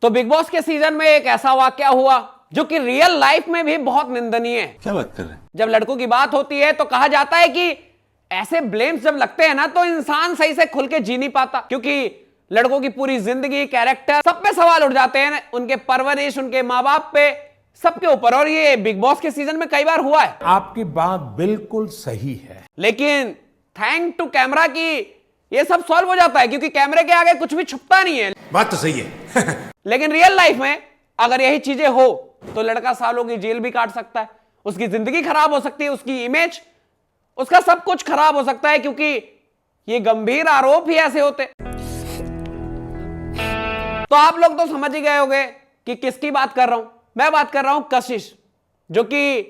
तो big boss के season में एक ऐसा वाकया हुआ जो कि रियल लाइफ में भी बहुत निंदनीय है। क्या बात कर रहे हैं? जब लड़कों की बात होती है तो कहा जाता है कि ऐसे ब्लेम्स जब लगते हैं ना तो इंसान सही से खुल के जी नहीं पाता, क्योंकि लड़कों की पूरी जिंदगी, कैरेक्टर, सब पे सवाल उठ जाते हैं, उनके परवरिश, उनके माँ बाप पे, सबके ऊपर। और ये बिग बॉस के सीजन में कई बार हुआ है। आपकी बात बिल्कुल सही है, लेकिन थैंक टू कैमरा की ये सब सॉल्व हो जाता है, क्योंकि कैमरे के आगे कुछ भी छुपता नहीं है। बात तो सही है। लेकिन रियल लाइफ में अगर यही चीजें हो तो लड़का सालों की जेल भी काट सकता है, उसकी जिंदगी खराब हो सकती है, उसकी इमेज, उसका सब कुछ खराब हो सकता है, क्योंकि ये गंभीर आरोप ही ऐसे होते। तो आप लोग तो समझ ही गए होंगे कि किसकी बात कर रहा हूं। मैं बात कर रहा हूं कशिश, जो कि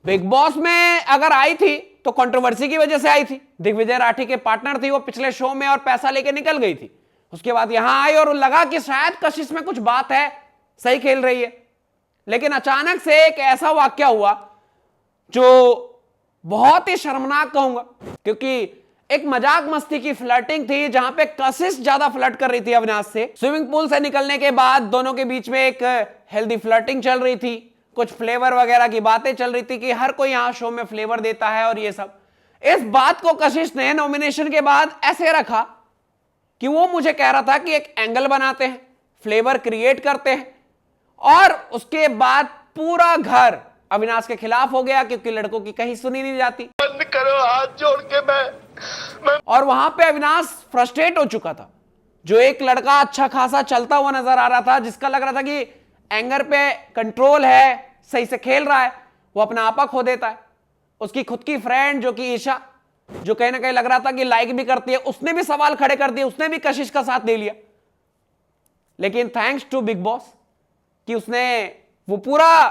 बिग बॉस में अगर आई थी तो कंट्रोवर्सी की वजह से आई थी। दिग्विजय राठी के पार्टनर थी वो पिछले शो में और पैसा लेके निकल गई थी। उसके बाद यहां आई और लगा कि शायद कशिश में कुछ बात है, सही खेल रही है। लेकिन अचानक से एक ऐसा वाकया हुआ जो बहुत ही शर्मनाक कहूंगा, क्योंकि एक मजाक मस्ती की फ्लर्टिंग थी जहां पे कशिश ज्यादा फ्लर्ट कर रही थी अविनाश से। स्विमिंग पूल से निकलने के बाद दोनों के बीच में एक हेल्दी फ्लर्टिंग चल रही थी, कुछ फ्लेवर वगैरह की बातें चल रही थी कि हर कोई यहां शो में फ्लेवर देता है और ये सब। इस बात को कशिश ने नॉमिनेशन के बाद ऐसे रखा कि वो मुझे कह रहा था कि एक एंगल बनाते हैं, फ्लेवर क्रिएट करते हैं, और उसके बाद पूरा घर अविनाश के खिलाफ हो गया, क्योंकि लड़कों की कहीं सुनी नहीं जाती। बंद करो, हाथ जोड़ के मैं और वहां पे अविनाश फ्रस्ट्रेट हो चुका था। जो एक लड़का अच्छा खासा चलता हुआ नजर आ रहा था, जिसका लग रहा था कि एंगर पे कंट्रोल है, सही से खेल रहा है, वो अपना आपा खो देता है। उसकी खुद की फ्रेंड जो कि ईशा, जो कहीं ना कहीं लग रहा था कि लाइक भी करती है, उसने भी सवाल खड़े कर दिए, उसने भी कशिश का साथ दे लिया। लेकिन थैंक्स टू बिग बॉस कि उसने वो पूरा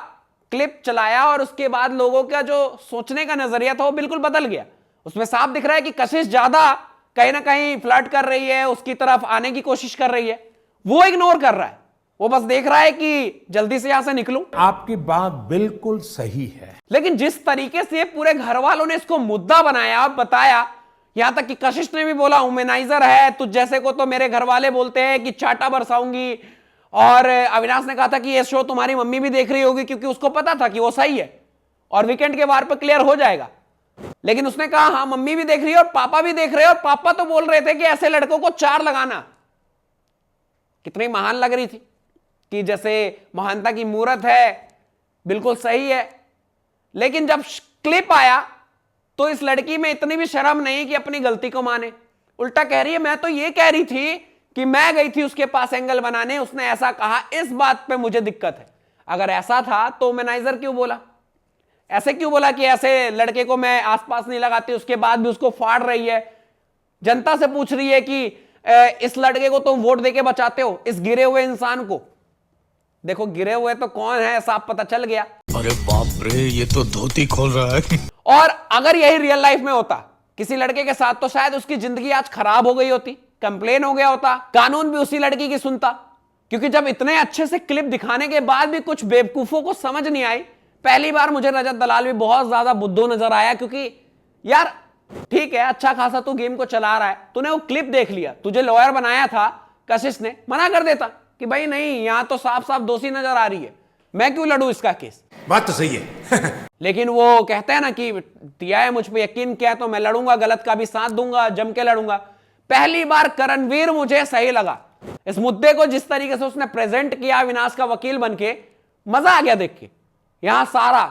क्लिप चलाया और उसके बाद लोगों का जो सोचने का नजरिया था वो बिल्कुल बदल गया। उसमें साफ दिख रहा है कि कशिश ज्यादा कहीं ना कहीं फ्लर्ट कर रही है, उसकी तरफ आने की कोशिश कर रही है, वो इग्नोर कर रहा है। वो बस देख रहा है कि जल्दी से यहां से निकलूं। आपकी बात बिल्कुल सही है। लेकिन जिस तरीके से पूरे घर वालों ने इसको मुद्दा बनाया, बताया, यहां तक कि कशिश ने भी बोला वुमेनाइजर है, तुझ जैसे को तो मेरे घर वाले बोलते हैं कि चाटा बरसाऊंगी। और अविनाश ने कहा था कि ये शो तुम्हारी मम्मी भी देख रही होगी, क्योंकि उसको पता था कि वो सही है और वीकेंड के बार पर क्लियर हो जाएगा। लेकिन उसने कहा हाँ मम्मी भी देख रही है और पापा भी देख रहे हैं, और पापा तो बोल रहे थे कि ऐसे लड़कों को 4 लगाना। कितनी महान लग रही थी कि जैसे महानता की मूर्त है, बिल्कुल सही है। लेकिन जब क्लिप आया तो इस लड़की में इतनी भी शर्म नहीं कि अपनी गलती को माने। उल्टा कह रही है मैं तो ये कह रही थी कि मैं गई थी उसके पास एंगल बनाने, उसने ऐसा कहा, इस बात पे मुझे दिक्कत है। अगर ऐसा था तो मैनेजर क्यों बोला, ऐसे क्यों बोला कि ऐसे लड़के को मैं आसपास नहीं लगाती, उसके बाद भी उसको फाड़ रही है। जनता से पूछ रही है कि इस लड़के को तुम वोट देके बचाते हो, इस गिरे हुए इंसान को। देखो गिरे हुए तो कौन है साफ पता चल गया। अरे बाप रे, ये तो धोती खोल रहा है। और अगर यही रियल लाइफ में होता किसी लड़के के साथ तो शायद उसकी जिंदगी आज खराब हो गई होती, कंप्लेन हो गया होता, कानून भी उसी लड़की की सुनता। क्योंकि जब इतने अच्छे से क्लिप दिखाने के बाद भी कुछ बेवकूफों को समझ नहीं आई। पहली बार मुझे रजत दलाल भी बहुत ज्यादा बुद्धू नजर आया, क्योंकि यार ठीक है अच्छा खासा तू गेम को चला रहा है, तूने वो क्लिप देख लिया, तुझे लॉयर बनाया था कशिश ने, मना कर देता कि भाई नहीं यहां तो साफ साफ दोषी नजर आ रही है, मैं क्यों लड़ू इसका केस। बात तो सही है। लेकिन वो कहते हैं ना कि दिया है मुझ पे यकीन किया तो मैं लड़ूंगा, गलत का भी साथ दूंगा, जम के लड़ूंगा। पहली बार करणवीर मुझे सही लगा। इस मुद्दे को जिस तरीके से उसने प्रेजेंट किया अविनाश का वकील बनके, मजा आ गया देख के। यहां सारा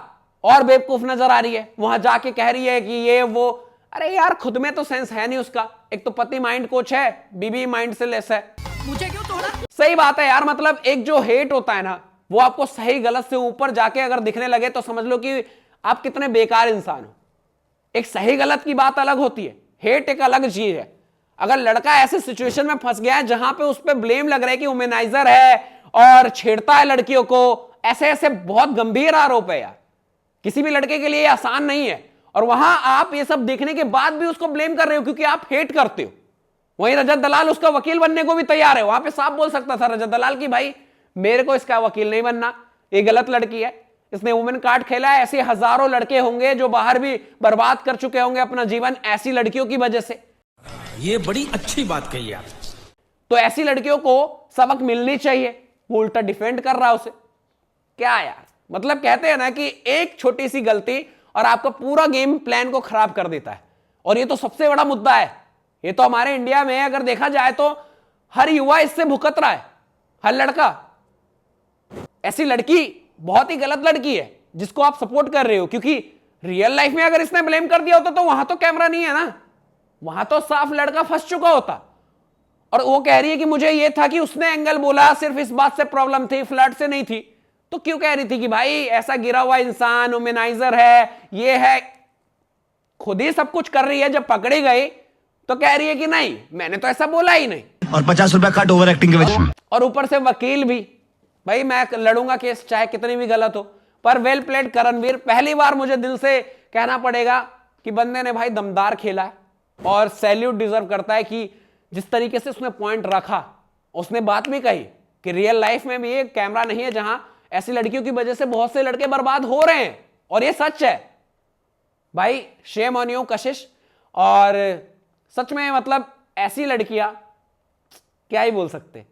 और बेवकूफ नजर आ रही है, वहां जाके कह रही है कि ये वो। अरे यार खुद में तो सेंस है नहीं उसका। एक तो पति माइंड कोच है, बीबी माइंड से लेस है। मुझे क्यों तोड़ा? सही बात है यार, मतलब एक जो हेट होता है ना, वो आपको सही गलत से ऊपर जाके अगर दिखने लगे तो समझ लो कि आप कितने बेकार इंसान हो। एक सही गलत की बात अलग होती है, हेट एक अलग चीज है। अगर लड़का ऐसे सिचुएशन में फंस गया है जहां पे उस पर ब्लेम लग रहा है कि वुमेनाइजर है और छेड़ता है लड़कियों को, ऐसे ऐसे बहुत गंभीर आरोप है यार, किसी भी लड़के के लिए आसान नहीं है। और वहां आप ये सब देखने के बाद भी उसको ब्लेम कर रहे हो क्योंकि आप हेट करते हो। वहीं रजत दलाल उसका वकील बनने को भी तैयार है, वहां पे साफ बोल सकता था रजत दलाल की भाई मेरे को इसका वकील नहीं बनना, ये गलत लड़की है, इसने वुमेन कार्ड खेला है। ऐसे हजारों लड़के होंगे जो बाहर भी बर्बाद कर चुके होंगे अपना जीवन ऐसी लड़कियों की वजह से। ये बड़ी अच्छी बात कही आप। तो ऐसी लड़कियों को सबक मिलनी चाहिए वो उल्टा डिफेंड कर रहा है उसे। क्या यार, मतलब कहते हैं ना कि एक छोटी सी गलती और आपका पूरा गेम प्लान को खराब कर देता है। और ये तो सबसे बड़ा मुद्दा है। ये तो हमारे इंडिया में अगर देखा जाए तो हर युवा इससे भुगत रहा है, हर लड़का। ऐसी लड़की बहुत ही गलत लड़की है जिसको आप सपोर्ट कर रहे हो, क्योंकि रियल लाइफ में अगर इसने ब्लेम कर दिया होता तो वहां तो कैमरा नहीं है ना, वहां तो साफ लड़का फंस चुका होता। और वो कह रही है कि मुझे ये था कि उसने एंगल बोला, सिर्फ इस बात से प्रॉब्लम थी, फ्लर्ट से नहीं थी। तो क्यों कह रही थी कि भाई ऐसा गिरा हुआ इंसान वुमेनाइजर है, ये है, खुद ही सब कुछ कर रही है। जब पकड़ी गई तो कह रही है कि नहीं, मैंने तो ऐसा बोला ही नहीं, और 50 रुपया कट ओवर एक्टिंग के वजह। और ऊपर से वकील भी, भाई मैं लड़ूंगा केस चाहे कितनी भी गलत हो। पर वेल प्लेड करणवीर, पहली बार मुझे दिल से कहना पड़ेगा कि बंदे ने भाई दमदार खेला है और सैल्यूट डिजर्व करता है कि जिस तरीके से उसने पॉइंट रखा। उसने बात भी कही कि रियल लाइफ में भी ये कैमरा नहीं है जहां ऐसी लड़कियों की वजह से बहुत से लड़के बर्बाद हो रहे हैं, और ये सच है भाई। शेम ऑन यू कशिश। और सच में मतलब ऐसी लड़कियां क्या ही बोल सकते।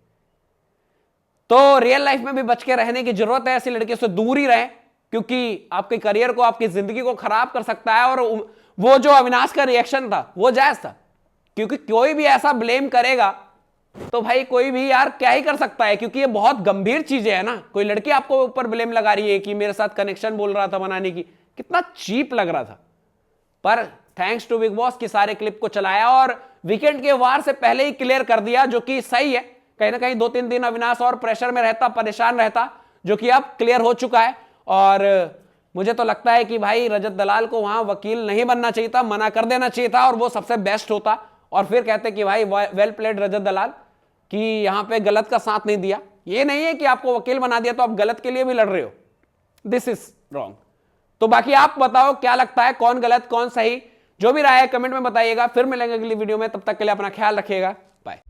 तो रियल लाइफ में भी बच के रहने की जरूरत है, ऐसी लड़कियों से दूर ही रहें, क्योंकि आपके करियर को, आपकी जिंदगी को खराब कर सकता है। और वो जो अविनाश का रिएक्शन था वो जायज था, क्योंकि कोई भी ऐसा ब्लेम करेगा तो भाई कोई भी यार क्या ही कर सकता है, क्योंकि ये बहुत गंभीर चीजें है ना। कोई लड़की आपको ऊपर ब्लेम लगा रही है कि मेरे साथ कनेक्शन बोल रहा था बनाने की, कितना चीप लग रहा था। पर थैंक्स टू बिग बॉस की सारे क्लिप को चलाया और वीकेंड के वार से पहले ही क्लियर कर दिया, जो कि सही है। कहीं ना कहीं 2-3 दिन अविनाश और प्रेशर में रहता, परेशान रहता, जो कि अब क्लियर हो चुका है। और मुझे तो लगता है कि भाई रजत दलाल को वहां वकील नहीं बनना चाहिए था, मना कर देना चाहिए था, और वो सबसे बेस्ट होता। और फिर कहते कि भाई वेल प्लेड रजत दलाल, कि यहां पे गलत का साथ नहीं दिया। ये नहीं है कि आपको वकील बना दिया तो आप गलत के लिए भी लड़ रहे हो, दिस इज रॉन्ग। तो बाकी आप बताओ क्या लगता है, कौन गलत कौन सही, जो भी राय है कमेंट में बताइएगा। फिर मिलेंगे अगली वीडियो में, तब तक के लिए अपना ख्याल रखिएगा, बाय।